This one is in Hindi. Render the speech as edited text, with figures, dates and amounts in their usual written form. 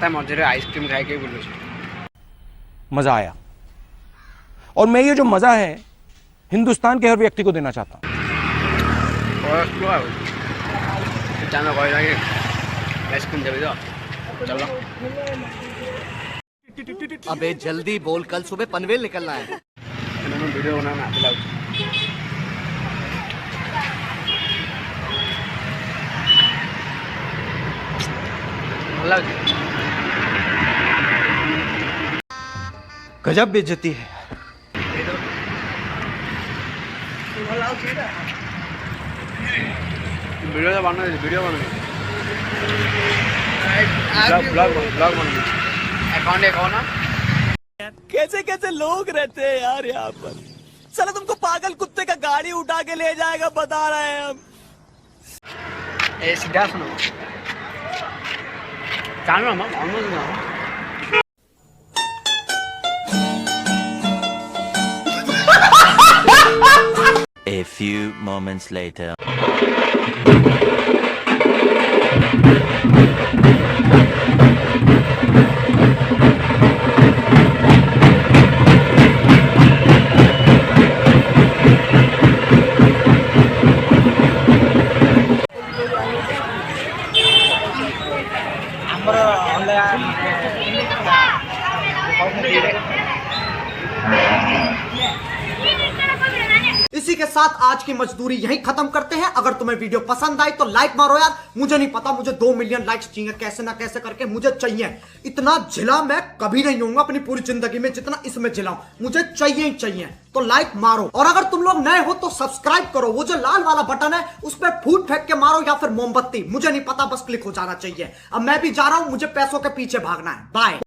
रास्ता मझे आइसक्रीम खाई के बुलूँ मजा आया और मैं ये जो मजा है हिंदुस्तान के हर व्यक्ति को देना चाहता हूँ। आइसक्रीम देवी तो चलो अबे जल्दी बोल, कल सुबह पनवेल निकलना है। वीडियो बनाना गजब बेइज्जती है। वीडियो बना ब्लॉग बना अकाउंट कैसे कैसे लोग रहते हैं यार यहाँ पर। साला तुमको पागल कुत्ते का गाड़ी उठा के ले जाएगा, बता रहे हैं हम। ए सीधा सुनो चालू ना A few moments later. इसी के साथ आज की मजदूरी यहीं खत्म करते हैं। अगर तुम्हें वीडियो पसंद आई तो लाइक मारो यार। मुझे नहीं पता, मुझे 2 मिलियन लाइक्स चाहिए, कैसे ना कैसे करके मुझे चाहिए। इतना झिला मैं कभी नहीं होऊंगा अपनी पूरी जिंदगी में जितना इसमें झिलाऊं, मुझे चाहिए ही चाहिए। तो लाइक मारो और अगर तुम लोग नए हो तो सब्सक्राइब करो। वो जो लाल वाला बटन है उस पर फूट फेंक के मारो या फिर मोमबत्ती, मुझे नहीं पता, बस क्लिक हो जाना चाहिए। अब मैं भी जा रहा हूं, मुझे पैसों के पीछे भागना है। बाय।